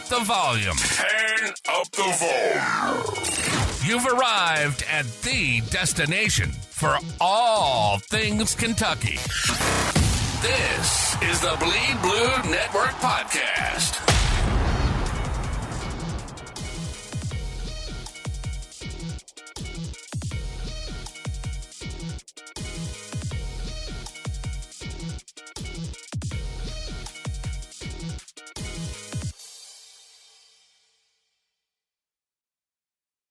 the volume. Turn up the volume. You've arrived at the destination for all things Kentucky. This is the Bleed Blue Network Podcast.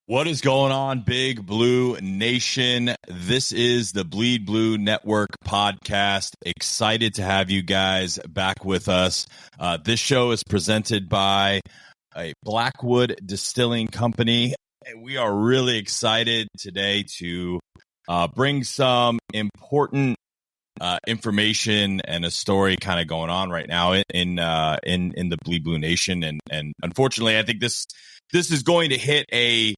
What is going on, Big Blue Nation? This is the Bleed Blue Network podcast. Excited to have you guys back with us. This show is presented by a Blackwood Distilling Company, and we are really excited today to bring some important information and a story kind of going on right now in the Bleed Blue Nation, and unfortunately, I think this is going to hit a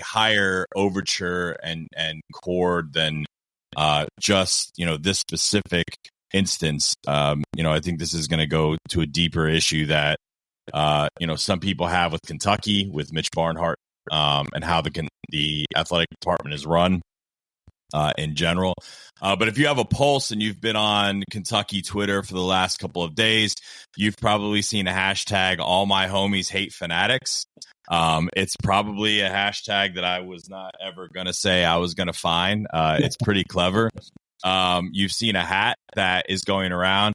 higher overture and chord than just this specific instance. I think this is going to go to a deeper issue that some people have with Kentucky, with Mitch Barnhart, and how the athletic department is run in general. But if you have a pulse and you've been on Kentucky Twitter for the last couple of days, you've probably seen a hashtag, all my homies hate Fanatics. It's probably a hashtag that I was not ever going to say I was going to find. It's pretty clever. You've seen a hat that is going around.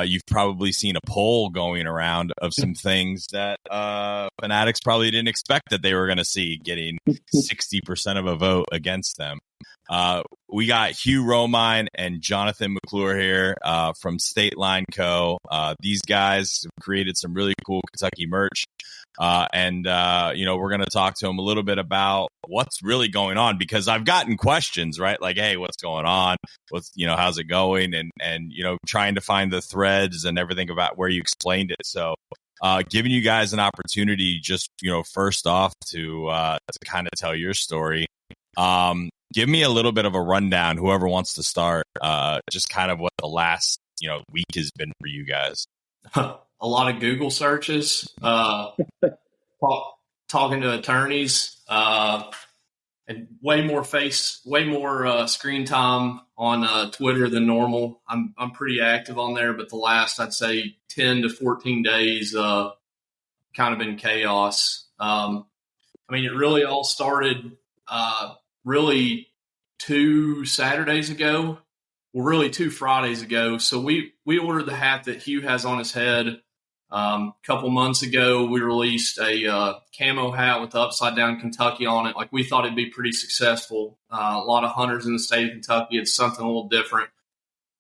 You've probably seen a poll going around of some things that Fanatics probably didn't expect that they were going to see, getting 60% of a vote against them. We got Hugh Romine and Jonathan McClure here from State Line Co. These guys have created some really cool Kentucky merch. And we're going to talk to them a little bit about what's really going on, because I've gotten questions, right? Like, hey, what's going on? How's it going? And trying to find the threads and everything about where you explained it. So, giving you guys an opportunity just, first off to kind of tell your story. Give me a little bit of a rundown, whoever wants to start, just kind of what the last, week has been for you guys. A lot of Google searches, talking to attorneys, and way more screen time on Twitter than normal. I'm pretty active on there, but the last, I'd say 10 to 14 days, kind of been chaos. It really all started, really 2 Saturdays ago. Well, really 2 Fridays ago. So we ordered the hat that Hugh has on his head. A couple months ago, we released a camo hat with the upside down Kentucky on it. Like, we thought it'd be pretty successful. A lot of hunters in the state of Kentucky. It's something a little different.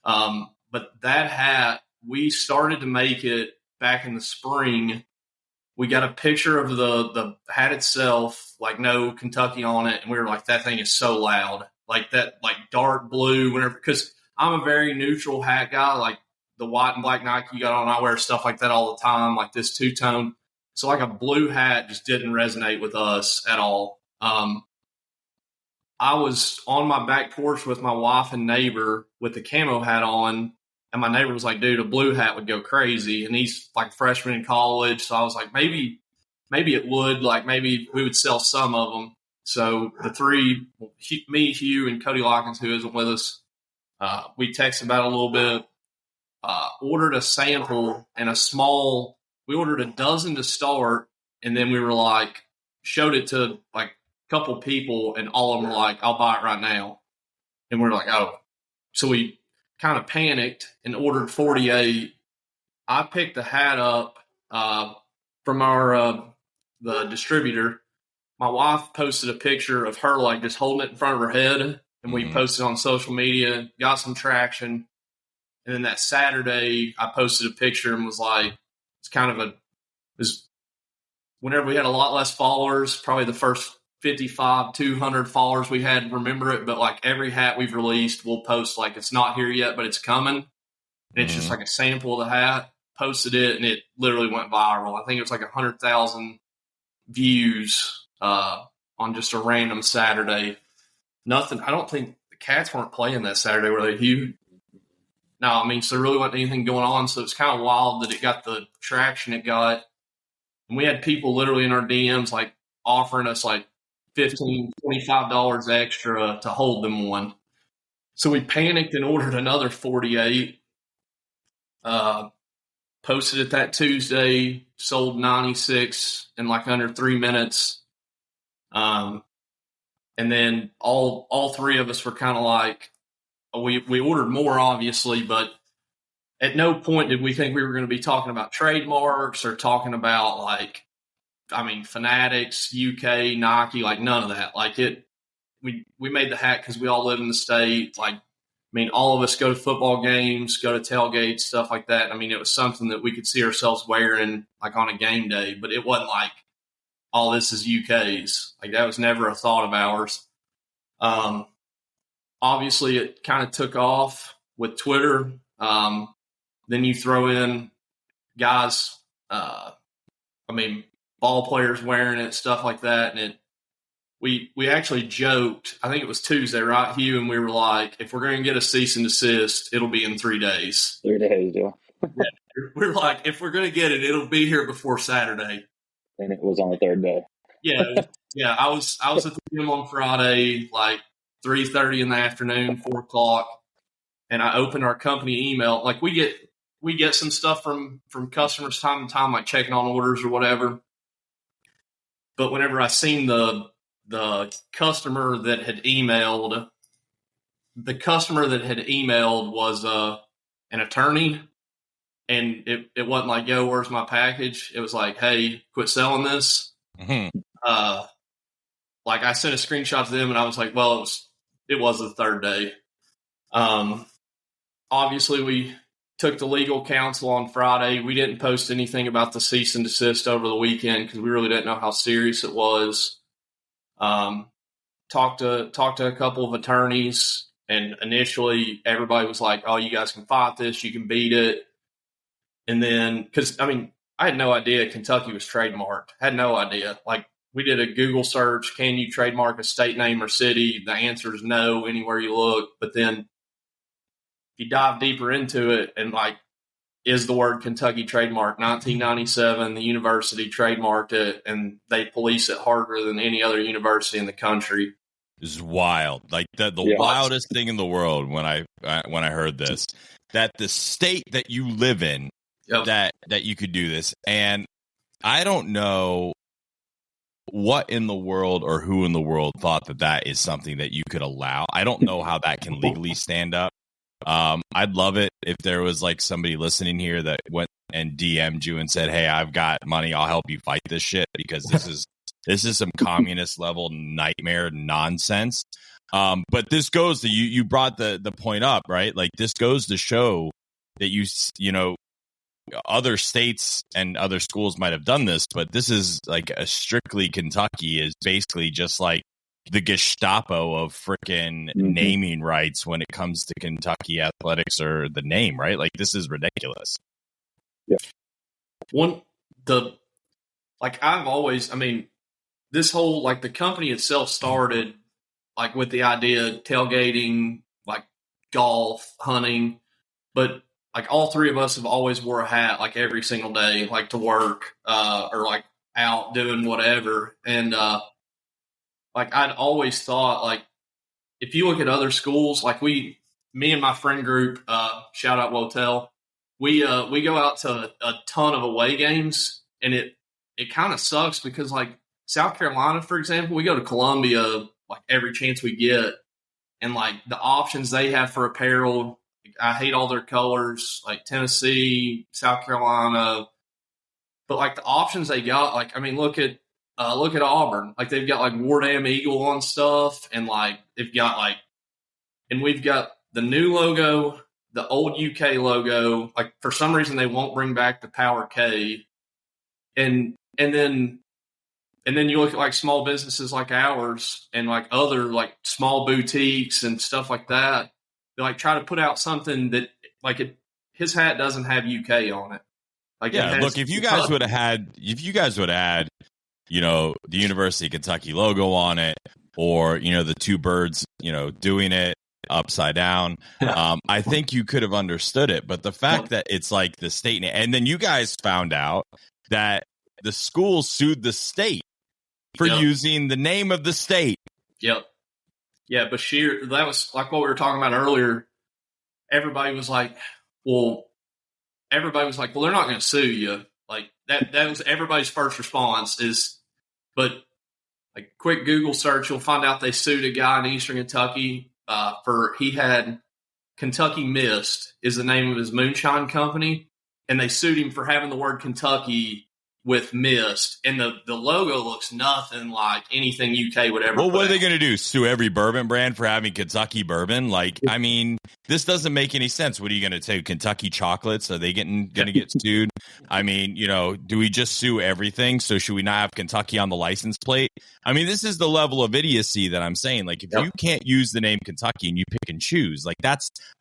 But that hat, we started to make it back in the spring. We got a picture of the hat itself, like no Kentucky on it. And we were like, that thing is so loud. Like that, like dark blue, whenever, because I'm a very neutral hat guy. Like the white and black Nike you got on, I wear stuff like that all the time, like this two-tone. So like a blue hat just didn't resonate with us at all. I was on my back porch with my wife and neighbor with the camo hat on, and my neighbor was like, dude, a blue hat would go crazy. And he's like a freshman in college. So I was like, maybe it would, like maybe we would sell some of them. So the three, me, Hugh, and Cody Lockins, who isn't with us, we texted about it a little bit, ordered a sample and we ordered a dozen to start. And then we were like, showed it to like a couple people, and all of them were like, I'll buy it right now. And we were like, oh. So we kind of panicked and ordered 48. I picked the hat up from the distributor. My wife posted a picture of her like just holding it in front of her head, and we posted on social media, got some traction. And then that Saturday, I posted a picture and was like, whenever we had a lot less followers, probably the first 55, 200 followers we had remember it. But like every hat we've released, we'll post like it's not here yet, but it's coming. And it's just like a sample of the hat. Posted it, and it literally went viral. I think it was like 100,000 views on just a random Saturday. Nothing. I don't think the Cats weren't playing that Saturday, were they, Hugh? no, I mean, so there really wasn't anything going on. So it's kind of wild that it got the traction it got. And we had people literally in our DMs like offering us like $15, $25 extra to hold them one. So we panicked and ordered another 48. Posted it that Tuesday, sold 96 in like under 3 minutes. And then all three of us were kind of like, we ordered more, obviously, but at no point did we think we were going to be talking about trademarks or talking about like, I mean, Fanatics, UK, Nike, like none of that. Like we made the hat because we all live in the state. Like, I mean, all of us go to football games, go to tailgates, stuff like that. I mean, it was something that we could see ourselves wearing like on a game day, but it wasn't like, all this is UK's. Like that was never a thought of ours. Obviously it kind of took off with Twitter. Then you throw in guys, ball players wearing it, stuff like that. And we actually joked, I think it was Tuesday, right, Hugh? And we were like, if we're going to get a cease and desist, it'll be in 3 days. 3 days, yeah. We're like, if we're going to get it, it'll be here before Saturday. And it was on the third day. Yeah. I was at the gym on Friday, like 3:30 in the afternoon, 4:00, and I opened our company email. Like we get some stuff from customers time to time, like checking on orders or whatever. But whenever I seen the customer that had emailed, was an attorney. And it wasn't like, yo, where's my package? It was like, hey, quit selling this. Mm-hmm. Like I sent a screenshot to them and I was like, well, it was the third day. Obviously we took the legal counsel on Friday. We didn't post anything about the cease and desist over the weekend because we really didn't know how serious it was. Talked to a couple of attorneys, and initially everybody was like, oh, you guys can fight this. You can beat it. And then, because, I mean, I had no idea Kentucky was trademarked. Had no idea. Like, we did a Google search. Can you trademark a state name or city? The answer is no anywhere you look. But then if you dive deeper into it and, like, is the word Kentucky trademarked? 1997, the university trademarked it, and they police it harder than any other university in the country. This is wild. Like, the wildest thing in the world when I heard this, that the state that you live in, yep, that you could do this. And I don't know what in the world or who in the world thought that is something that you could allow. I don't know how that can legally stand up. I'd love it if there was like somebody listening here that went and DM'd you and said, hey, I've got money, I'll help you fight this shit, because this is some communist level nightmare nonsense. But this goes to you brought the point up, right? Like, this goes to show that you know, other states and other schools might have done this, but this is like a strictly Kentucky is basically just like the Gestapo of freaking naming rights when it comes to Kentucky athletics or the name, right? Like, this is ridiculous. Yeah. This whole, like, the company itself started like with the idea of tailgating, like golf, hunting, but like all three of us have always wore a hat like every single day, like to work, or like out doing whatever. And, like I'd always thought, like, if you look at other schools, like me and my friend group, shout out Wotel, we go out to a ton of away games, and it kind of sucks because, like, South Carolina, for example, we go to Columbia like every chance we get, and like the options they have for apparel, I hate all their colors, like Tennessee, South Carolina, but like the options they got, like, I mean, look at Auburn, like they've got like War Damn Eagle on stuff, and like they've got like, and we've got the new logo, the old UK logo. Like, for some reason they won't bring back the Power K, and then you look at like small businesses like ours and like other like small boutiques and stuff like that. They like try to put out something that like his hat doesn't have UK on it. Like, yeah, look, if you guys would have had, you know, the University of Kentucky logo on it, or, you know, the two birds, you know, doing it, upside down. I think you could have understood it, but the fact that it's like the state name, and then you guys found out that the school sued the state for using the name of the state. Yep. Yeah, Bashir, that was like what we were talking about earlier. Everybody was like, well, they're not going to sue you. Like that was everybody's first response is, but like quick Google search, you'll find out they sued a guy in Eastern Kentucky he had Kentucky Mist is the name of his moonshine company. And they sued him for having the word Kentucky with mist, and the logo looks nothing like anything UK would ever. Well, what are they going to do? Sue every bourbon brand for having Kentucky bourbon? Like, I mean, this doesn't make any sense. What are you going to say? Kentucky chocolates? Are they going to get sued? I mean, do we just sue everything? So should we not have Kentucky on the license plate? I mean, this is the level of idiocy that I'm saying. Like, if you can't use the name Kentucky and you pick and choose, like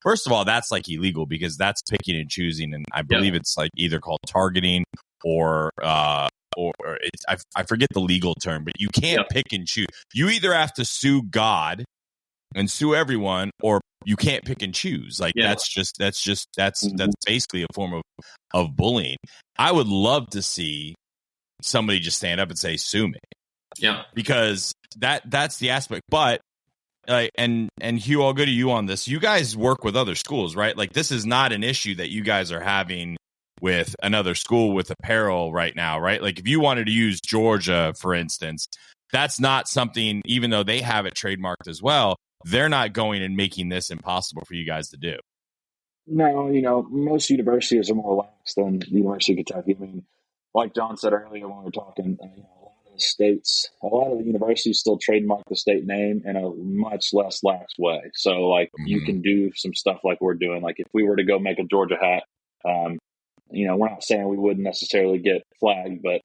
first of all, that's like illegal because that's picking and choosing, and I believe it's like either called targeting or it's, I forget the legal term, but you can't pick and choose. You either have to sue God and sue everyone, or you can't pick and choose. Like that's basically a form of bullying. I would love to see somebody just stand up and say, sue me. Yeah. Because that's the aspect. But and Hugh, I'll go to you on this. You guys work with other schools, right? Like this is not an issue that you guys are having with another school with apparel right now, right? Like if you wanted to use Georgia, for instance, that's not something, even though they have it trademarked as well, they're not going and making this impossible for you guys to do. No, most universities are more lax than the University of Kentucky. I mean, like John said earlier when we were talking, a lot of the universities still trademark the state name in a much less lax way. So like you can do some stuff like we're doing. Like if we were to go make a Georgia hat, we're not saying we wouldn't necessarily get flagged, but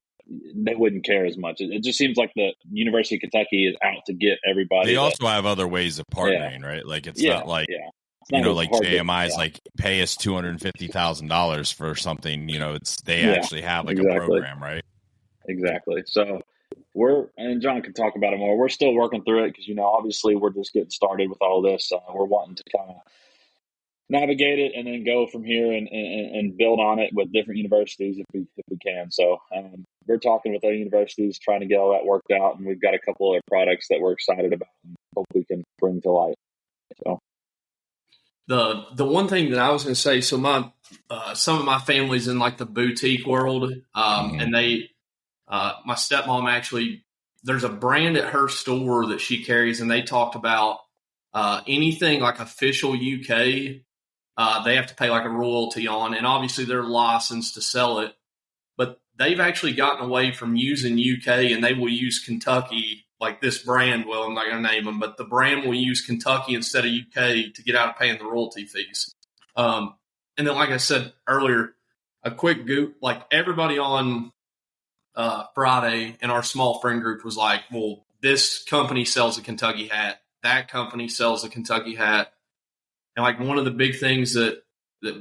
they wouldn't care as much. It just seems like the University of Kentucky is out to get everybody. They also have other ways of partnering, right? Like it's not like, like JMI is like pay us $250,000 for something, they actually have like a program, right? Exactly. So and John can talk about it more. We're still working through it because, obviously we're just getting started with all this. We're wanting to kind of navigate it and then go from here and build on it with different universities if we can. So we're talking with other universities, trying to get all that worked out, and we've got a couple other products that we're excited about and hope we can bring to life. So the one thing that I was going to say, so some of my family's in like the boutique world, and they my stepmom actually, there's a brand at her store that she carries, and they talked about anything like official UK. They have to pay like a royalty on, and obviously they're licensed to sell it, but they've actually gotten away from using UK, and they will use Kentucky, like this brand will, I'm not going to name them, but the brand will use Kentucky instead of UK to get out of paying the royalty fees. And then, like I said earlier, a quick goop, like everybody on Friday in our small friend group was like, well, this company sells a Kentucky hat. That company sells a Kentucky hat. And like one of the big things that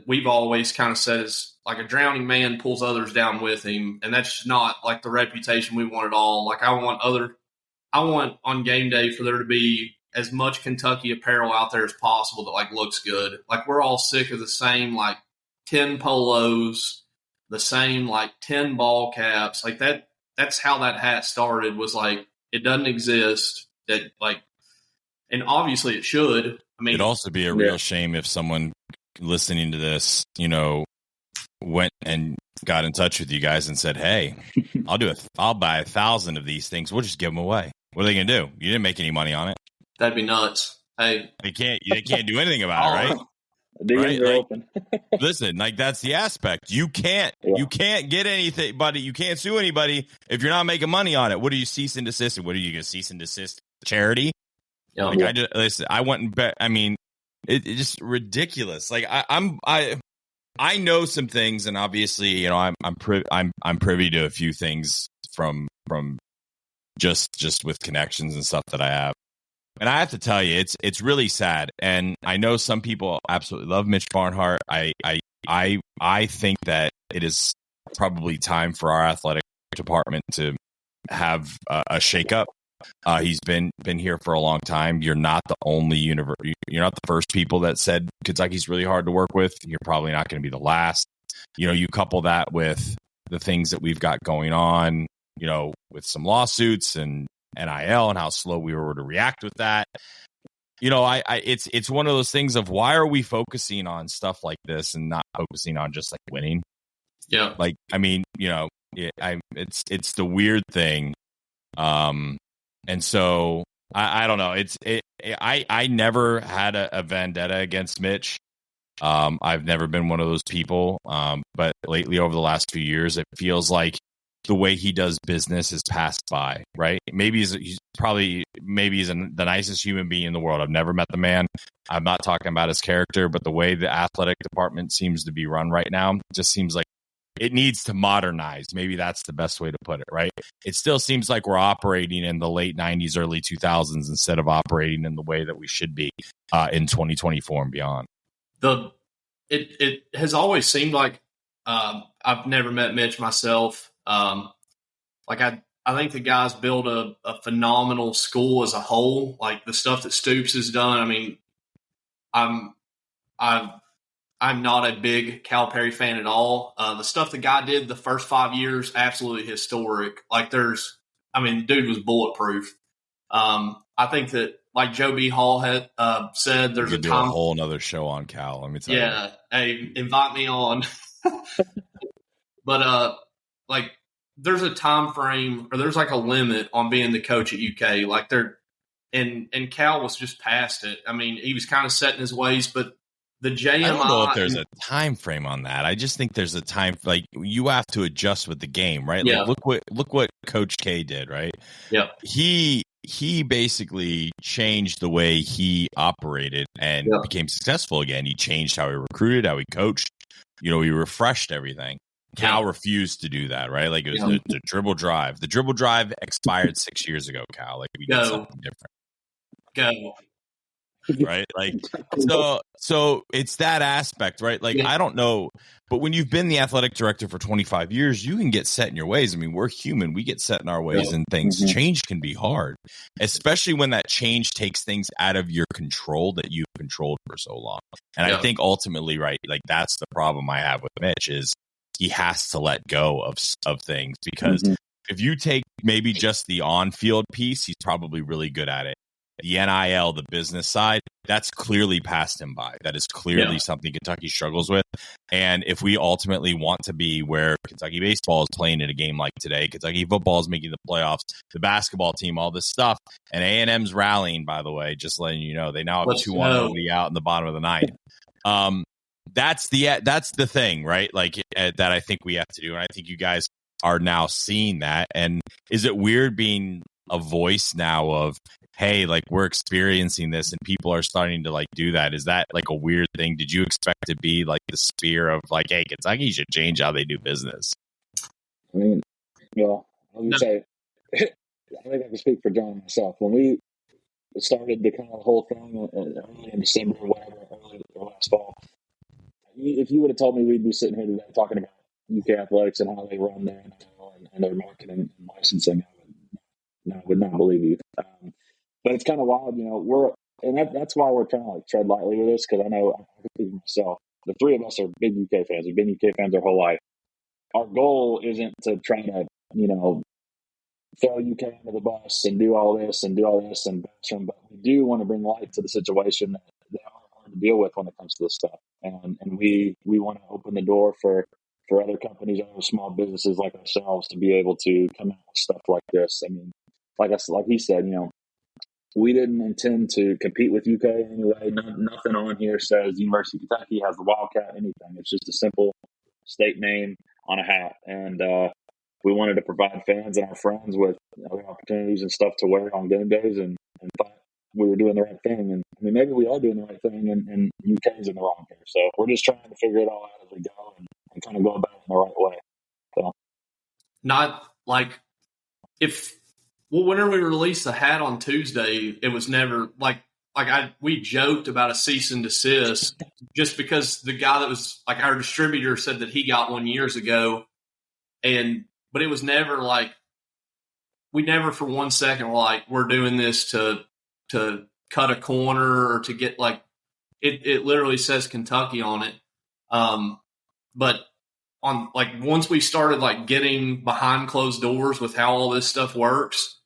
we've always kind of said is like a drowning man pulls others down with him. And that's not like the reputation we want at all. Like I want on game day for there to be as much Kentucky apparel out there as possible that like looks good. Like we're all sick of the same like 10 polos, the same like 10 ball caps. Like that's how that hat started, was like it doesn't exist. That like, and obviously it should. I mean, it'd also be a real shame if someone listening to this, went and got in touch with you guys and said, "Hey, I'll buy 1,000 of these things. We'll just give them away." What are they going to do? You didn't make any money on it. That'd be nuts. Hey, they can't do anything about it, right? DMs are open. Listen, like that's the aspect. You can't get anything, buddy. You can't sue anybody if you're not making money on it. What are you cease and desist? What are you going to cease and desist? Charity? I went and bet. I mean, it's just ridiculous. Like I know some things, and obviously, I'm privy to a few things from just with connections and stuff that I have. And I have to tell you, it's really sad. And I know some people absolutely love Mitch Barnhart. I think that it is probably time for our athletic department to have a shakeup. He's been here for a long time. You're not the only you're not the first people that said Kentucky's really hard to work with. You're probably not going to be the last. You couple that with the things that we've got going on, with some lawsuits and NIL and how slow we were to react with that. It's one of those things of why are we focusing on stuff like this and not focusing on just like winning? Yeah. It's the weird thing. And so I don't know. I never had a vendetta against Mitch. I've never been one of those people. But lately over the last few years, it feels like the way he does business is passed by, right? Maybe he's the nicest human being in the world. I've never met the man. I'm not talking about his character, but the way the athletic department seems to be run right now just seems like it needs to modernize. Maybe that's the best way to put it, right? It still seems like we're operating in the late 90s, early 2000s instead of operating in the way that we should be in 2024 and beyond. It has always seemed like I've never met Mitch myself. I think the guy's built a phenomenal school as a whole. Like the stuff that Stoops has done. I mean, I'm not a big Calipari fan at all. The stuff the guy did the first 5 years, absolutely historic. Dude was bulletproof. I think that, like Joe B. Hall had said, there's a time. Do a whole another show on Cal. Let me tell you. Yeah, hey, invite me on. But there's a time frame, or there's like a limit on being the coach at UK. And Cal was just past it. I mean, he was kind of set in his ways, but the JMI. I don't know if there's a time frame on that. I just think there's a time, like you have to adjust with the game, right? Yeah. Like look what Coach K did, right? Yeah. He basically changed the way he operated and became successful again. He changed how he recruited, how he coached. He refreshed everything. Cal refused to do that, right? Like it was the dribble drive. The dribble drive expired 6 years ago, Cal. Like we did something different. Go. Right? Like so it's that aspect, right? Like I don't know, but when you've been the athletic director for 25 years, you can get set in your ways. I mean, we're human. We get set in our ways and things. Change can be hard, especially when that change takes things out of your control that you've controlled for so long. And I think ultimately, right, like that's the problem I have with Mitch is he has to let go of things because if you take maybe just the on-field piece, he's probably really good at it. The NIL, the business side, that's clearly passed him by. That is clearly something Kentucky struggles with. And if we ultimately want to be where Kentucky baseball is playing in a game like today, Kentucky football is making the playoffs, the basketball team, all this stuff, and A&M's rallying, by the way, just letting you know, they now have a 2-1 lead out in the bottom of the ninth. That's the thing, right? Like that I think we have to do. And I think you guys are now seeing that. And is it weird being a voice now of, hey, like we're experiencing this and people are starting to like do that? Is that like a weird thing? Did you expect to be like the spear of like, hey, Kentucky should change how they do business? I mean, well, I would say, I think I can speak for John and myself. When we started the kind of whole thing early in December or whatever, early or last fall, if you would have told me we'd be sitting here today talking about UK athletics and how they run their and their marketing and licensing, I would not believe you. But it's kind of wild, that's why we're trying to like tread lightly with this, because I know I can speak for myself. The three of us are big UK fans. We've been UK fans our whole life. Our goal isn't to try to, throw UK under the bus and do all this and bash them, but we do want to bring light to the situation that they are hard to deal with when it comes to this stuff. And we want to open the door for other companies, other small businesses like ourselves to be able to come out with stuff like this. I mean, like he said, we didn't intend to compete with UK anyway. Nothing on here says University of Kentucky has the Wildcat, anything. It's just a simple state name on a hat. And we wanted to provide fans and our friends with other opportunities and stuff to wear on game days and thought we were doing the right thing. And I mean, maybe we are doing the right thing and UK is in the wrong here. So we're just trying to figure it all out as we go and kind of go about it in the right way. So, not like whenever we released the hat on Tuesday, it was never we joked about a cease and desist just because the guy that was like our distributor said that he got one years ago, but it was never like we never for 1 second were like, we're doing this to cut a corner or to get like, it literally says Kentucky on it. But on like, once we started like getting behind closed doors with how all this stuff works,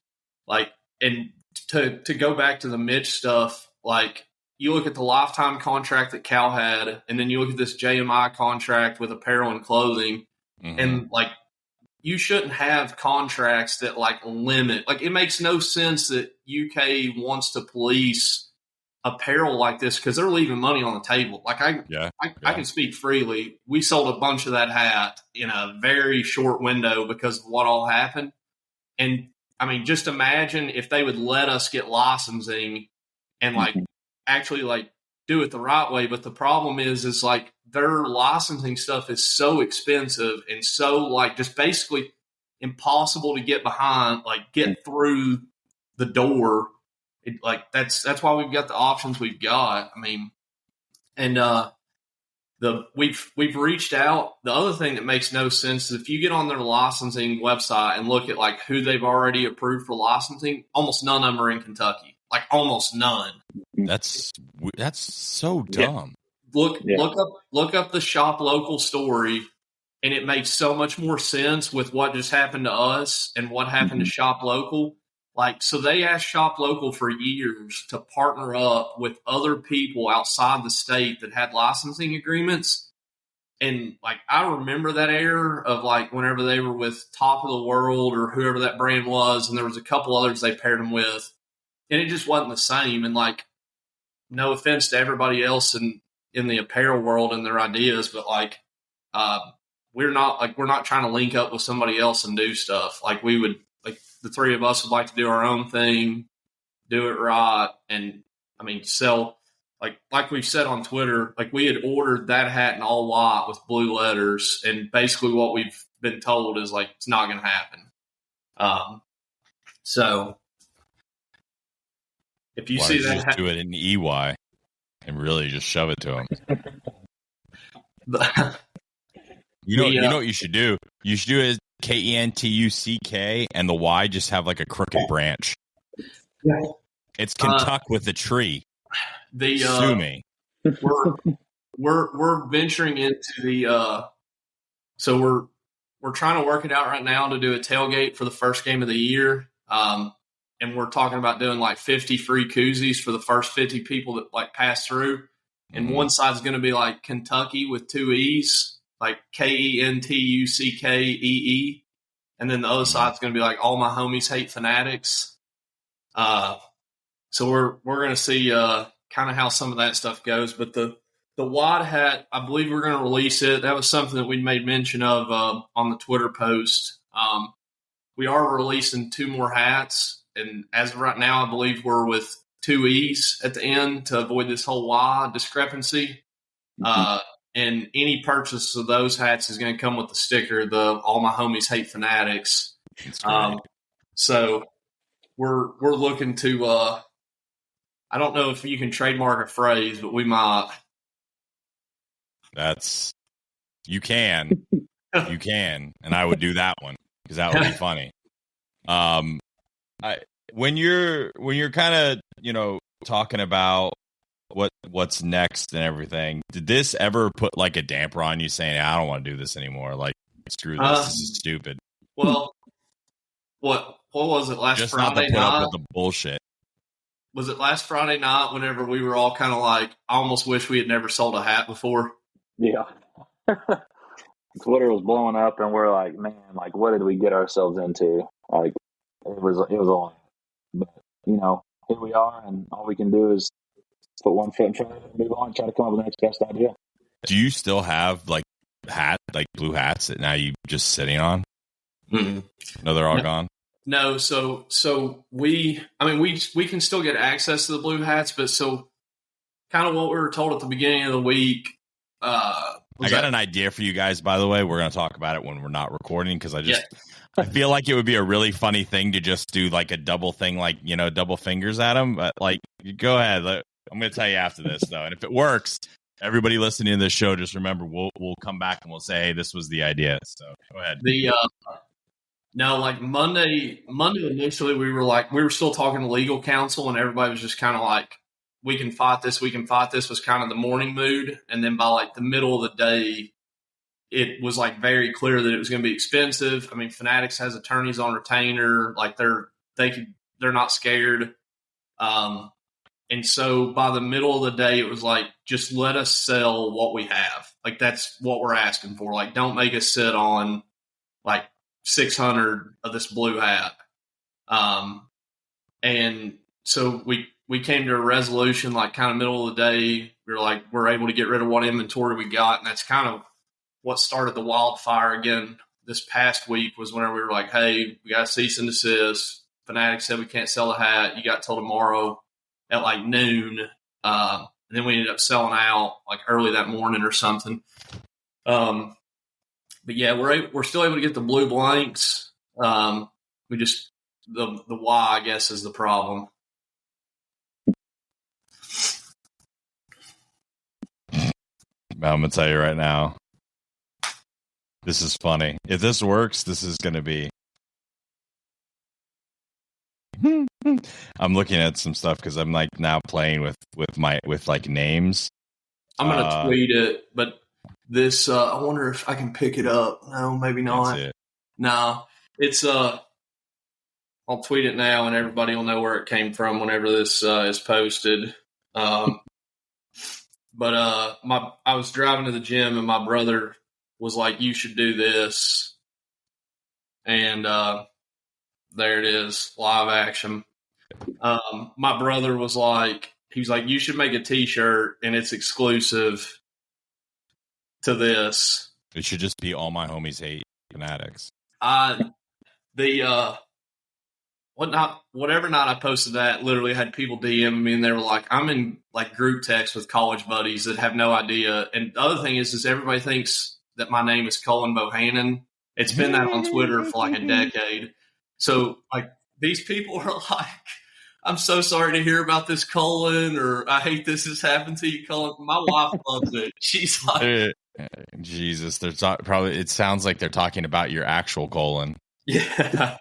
like, and to go back to the Mitch stuff, like, you look at the lifetime contract that Cal had, and then you look at this JMI contract with apparel and clothing, and like, you shouldn't have contracts that like limit. Like, it makes no sense that UK wants to police apparel like this because they're leaving money on the table. Like, I can speak freely. We sold a bunch of that hat in a very short window because of what all happened. And I mean, just imagine if they would let us get licensing and like actually like do it the right way. But the problem is like their licensing stuff is so expensive and so like just basically impossible to get behind, like get through the door. Like that's why we've got the options we've got. I mean, and we've reached out. The other thing that makes no sense is if you get on their licensing website and look at like who they've already approved for licensing, almost none of them are in Kentucky. Like almost none. That's so dumb. Look up the shop local story, and it makes so much more sense with what just happened to us and what happened to shop local. Like, so they asked Shop Local for years to partner up with other people outside the state that had licensing agreements. And, like, I remember that era of, like, whenever they were with Top of the World or whoever that brand was, and there was a couple others they paired them with, and it just wasn't the same. And, like, no offense to everybody else in the apparel world and their ideas, but, like, we're not trying to link up with somebody else and do stuff. Like, we would, like, the three of us would like to do our own thing, do it right, and I mean sell like we've said on Twitter, like we had ordered that hat in all white with blue letters, and basically what we've been told is like it's not going to happen. So if you see that, just do it in EY and really just shove it to them. You know what you should do? You should do it as KENTUCK and the Y just have like a crooked branch. Yeah. It's Kentucky with a tree. Sue me. We're venturing into the so we're trying to work it out right now to do a tailgate for the first game of the year. And we're talking about doing like 50 free koozies for the first 50 people that like pass through. And one side's going to be like Kentucky with 2 E's. Like KENTUCKEE, and then the other side's going to be like all my homies hate Fanatics. So we're going to see kind of how some of that stuff goes. But the wide hat, I believe we're going to release it. That was something that we made mention of on the Twitter post. We are releasing 2 more hats, and as of right now, I believe we're with 2 E's at the end to avoid this whole Y discrepancy. And any purchase of those hats is going to come with the sticker, the "All My Homies Hate Fanatics." So we're looking to. I don't know if you can trademark a phrase, but we might. You can, and I would do that one because that would be funny. When you're kind of talking about what's next and everything, did this ever put like a damper on you saying I don't want to do this anymore, like screw this, this is stupid? Well, what was it last just Friday not to put night? up with the bullshit. Was it last Friday night whenever we were all kind of like, I almost wish we had never sold a hat before? Yeah. Twitter was blowing up and we're like, man, like what did we get ourselves into? Like it was a lot. But here we are, and all we can do is put one foot in front of it and move on, try to come up with the next best idea. Do you still have like blue hats that now you just sitting on? No, they're all gone. No, so we can still get access to the blue hats, but so kind of what we were told at the beginning of the week. I got an idea for you guys, by the way. We're going to talk about it when we're not recording because I feel like it would be a really funny thing to just do like a double thing, like double fingers at them. But like, go ahead. I'm going to tell you after this, though. And if it works, everybody listening to this show, just remember, we'll come back and we'll say, hey, this was the idea. So go ahead. No, like Monday initially we were still talking to legal counsel and everybody was just kind of like, we can fight this was kind of the morning mood. And then by like the middle of the day, it was like very clear that it was going to be expensive. I mean, Fanatics has attorneys on retainer, like they're not scared. And so by the middle of the day, it was like, just let us sell what we have. Like, that's what we're asking for. Like, don't make us sit on 600 of this blue hat. And so we came to a resolution, like kind of middle of the day. We were like, we're able to get rid of what inventory we got. And that's kind of what started the wildfire again this past week, was whenever we were like, hey, we got a cease and desist. Fanatics said we can't sell the hat. You got till tomorrow at like noon. And then we ended up selling out like early that morning or something. But yeah, we're still able to get the blue blanks. We just the why, I guess, is the problem. I'm gonna tell you right now, this is funny. If this works, this is gonna be. I'm looking at some stuff because I'm like now playing with like names. I'm gonna tweet it, but this I wonder if I can pick it up. No, maybe not. No, it's I'll tweet it now, and everybody will know where it came from whenever this is posted. But I was driving to the gym, and my brother was like, "You should do this," and there it is, live action. My brother was like, "You should make a T-shirt, and it's exclusive to this." It should just be all my homies hate Fanatics. Whatever night I posted that, literally had people DM me, and they were like, I'm in like group text with college buddies that have no idea. And the other thing is everybody thinks that my name is Colin Bohannon. It's been that on Twitter for like a decade. So like these people are like, I'm so sorry to hear about this, Colin, or I hate this has happened to you, Colin. My wife loves it. She's like, Jesus, they're probably. It sounds like they're talking about your actual colon. Yeah.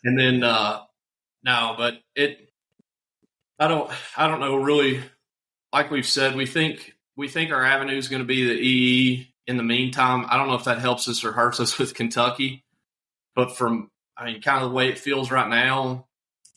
And then no, but I don't know really. Like we've said, we think our avenue is going to be the EE. In the meantime, I don't know if that helps us or hurts us with Kentucky, but kind of the way it feels right now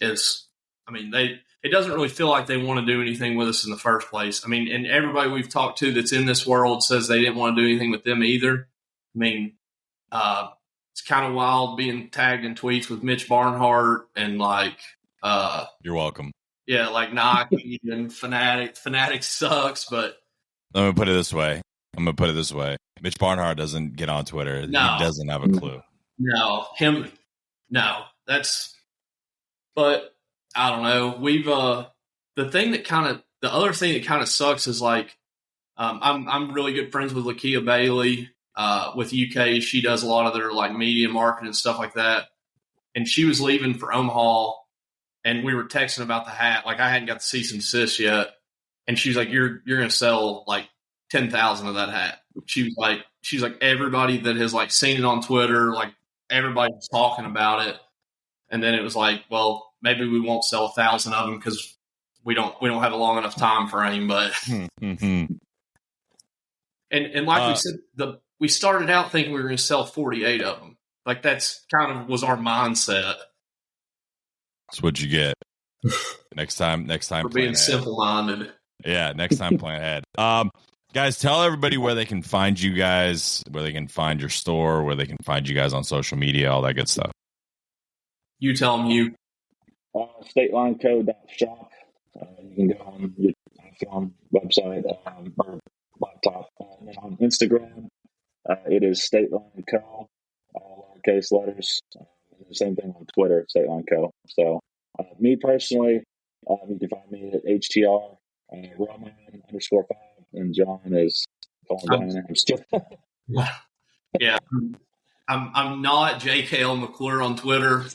is, it doesn't really feel like they want to do anything with us in the first place. And everybody we've talked to that's in this world says they didn't want to do anything with them either. It's kind of wild being tagged in tweets with Mitch Barnhart and like. You're welcome. Yeah, like Nike and Fanatics sucks, but. I'm going to put it this way. Mitch Barnhart doesn't get on Twitter. No. He doesn't have a clue. No, but I don't know. We've, the other thing that kind of sucks is like, I'm really good friends with Lakia Bailey, with UK. She does a lot of their like media marketing and stuff like that. And she was leaving for Omaha, and we were texting about the hat. Like I hadn't got the cease and desist yet. And she's like, you're going to sell like 10,000 of that hat. She's like, everybody that has like seen it on Twitter, like everybody's talking about it. And then it was like, well, maybe we won't sell 1,000 of them because we don't have a long enough time frame. But and like we said, we started out thinking we were going to sell 48 of them. Like that's kind of was our mindset. That's what you get. Next time, for being simple-minded. Yeah, next time plan ahead. Guys, tell everybody where they can find you guys, where they can find your store, where they can find you guys on social media, all that good stuff. You tell them you. Statelinecode.shop. You can go on your iPhone website or laptop. And then on Instagram, it is StatelineCo, all lowercase letters. Same thing on Twitter, StatelineCo. So me personally, you can find me at HTR Roman _5, and John is Colin Bohannon. Yeah, I'm not JKL McClure on Twitter.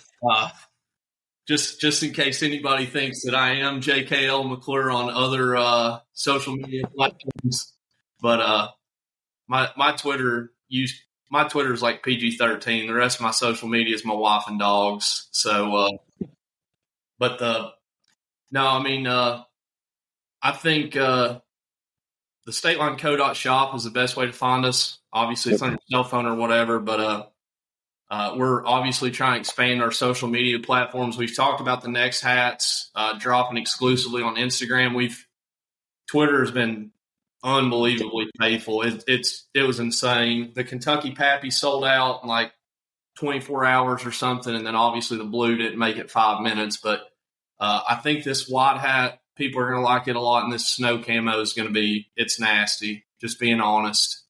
Just in case anybody thinks that I am JKL McClure on other social media platforms, but my Twitter my Twitter is like PG-13. The rest of my social media is my wife and dogs. So, I think the stateline.co.shop is the best way to find us. Obviously, it's on your cell phone or whatever, but we're obviously trying to expand our social media platforms. We've talked about the next hats dropping exclusively on Instagram. Twitter has been unbelievably faithful. It was insane. The Kentucky Pappy sold out in like 24 hours or something, and then obviously the blue didn't make it 5 minutes. But I think this white hat, people are going to like it a lot, and this snow camo is going to be, it's nasty, just being honest.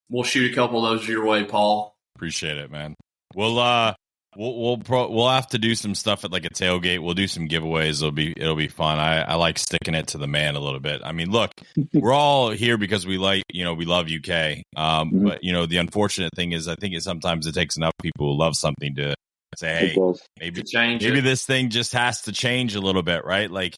We'll shoot a couple of those your way, Paul. Appreciate it, man. We'll have to do some stuff at like a tailgate. We'll do some giveaways. It'll be fun. I like sticking it to the man a little bit. I mean, look, we're all here because we love UK. But the unfortunate thing is, I think sometimes it takes enough people who love something to say, hey, maybe this thing just has to change a little bit, right? Like,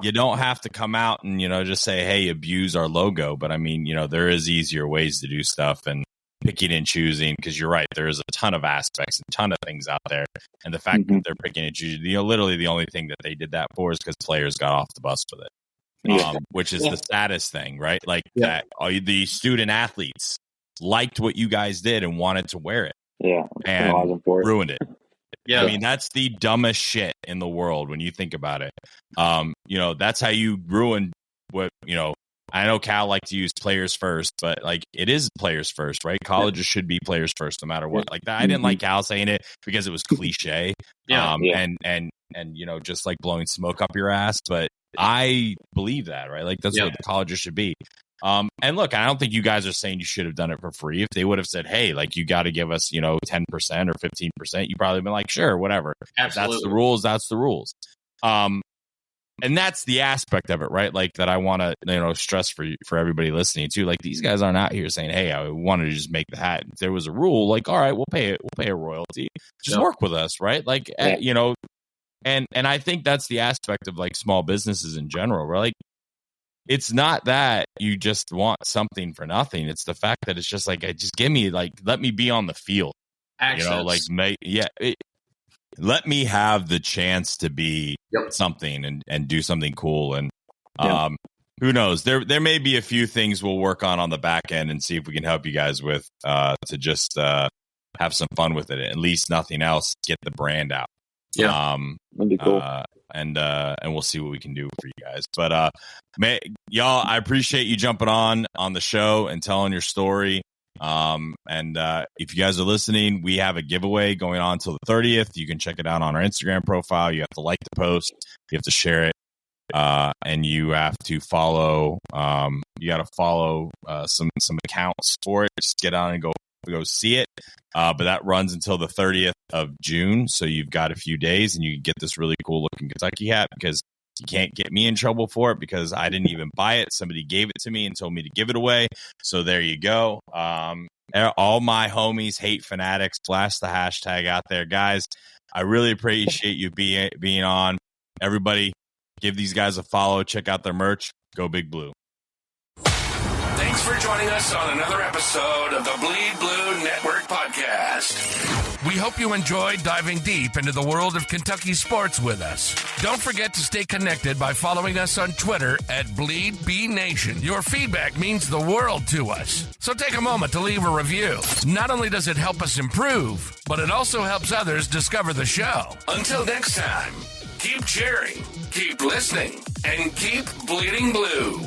you don't have to come out and just say, hey, abuse our logo. But I mean, there is easier ways to do stuff, and picking and choosing, because you're right, there is a ton of aspects, a ton of things out there, and the fact that they're picking and choosing, literally the only thing that they did that for is because players got off the bus with it, which is the saddest thing, right? Like that the student athletes liked what you guys did and wanted to wear it, and ruined it. I mean, that's the dumbest shit in the world when you think about it. That's how you ruin what, I know Cal liked to use players first, but like it is players first, right? Colleges should be players first no matter what. Like that, I didn't like Cal saying it because it was cliche. And just like blowing smoke up your ass, but I believe that, right? Like that's what the colleges should be. And look, I don't think you guys are saying you should have done it for free. If they would have said, hey, like you got to give us, 10% or 15%, you probably been like, sure, whatever. Absolutely. That's the rules. That's the rules. And that's the aspect of it, right? Like that I want to, stress for everybody listening too. Like these guys aren't out here saying, hey, I wanted to just make the hat. If there was a rule, like, all right, we'll pay a royalty. Just work with us, right? Like, and I think that's the aspect of like small businesses in general, where like, it's not that you just want something for nothing. It's the fact that it's just like, just give me, like, let me be on the field. Access. Let me have the chance to be something and do something cool. And who knows? There may be a few things we'll work on the back end and see if we can help you guys with to just have some fun with it. At least nothing else, get the brand out. That'd be cool. And we'll see what we can do for you guys. But y'all, I appreciate you jumping on the show and telling your story. And if you guys are listening, we have a giveaway going on until the 30th. You can check it out on our Instagram profile. You have to like the post, you have to share it, and you have to follow. You got to follow some accounts for it. Just get on and go see it. But that runs until the 30th of June. So you've got a few days and you can get this really cool looking Kentucky hat, because you can't get me in trouble for it because I didn't even buy it. Somebody gave it to me and told me to give it away. So there you go. All my homies hate Fanatics. Blast the hashtag out there, guys. I really appreciate you being on. Everybody, give these guys a follow. Check out their merch. Go Big Blue. Thanks for joining us on another episode of the Bleed Blue Network podcast. We hope you enjoyed diving deep into the world of Kentucky sports with us. Don't forget to stay connected by following us on Twitter at BleedBNation. Your feedback means the world to us. So take a moment to leave a review. Not only does it help us improve, but it also helps others discover the show. Until next time, keep cheering, keep listening, and keep bleeding blue.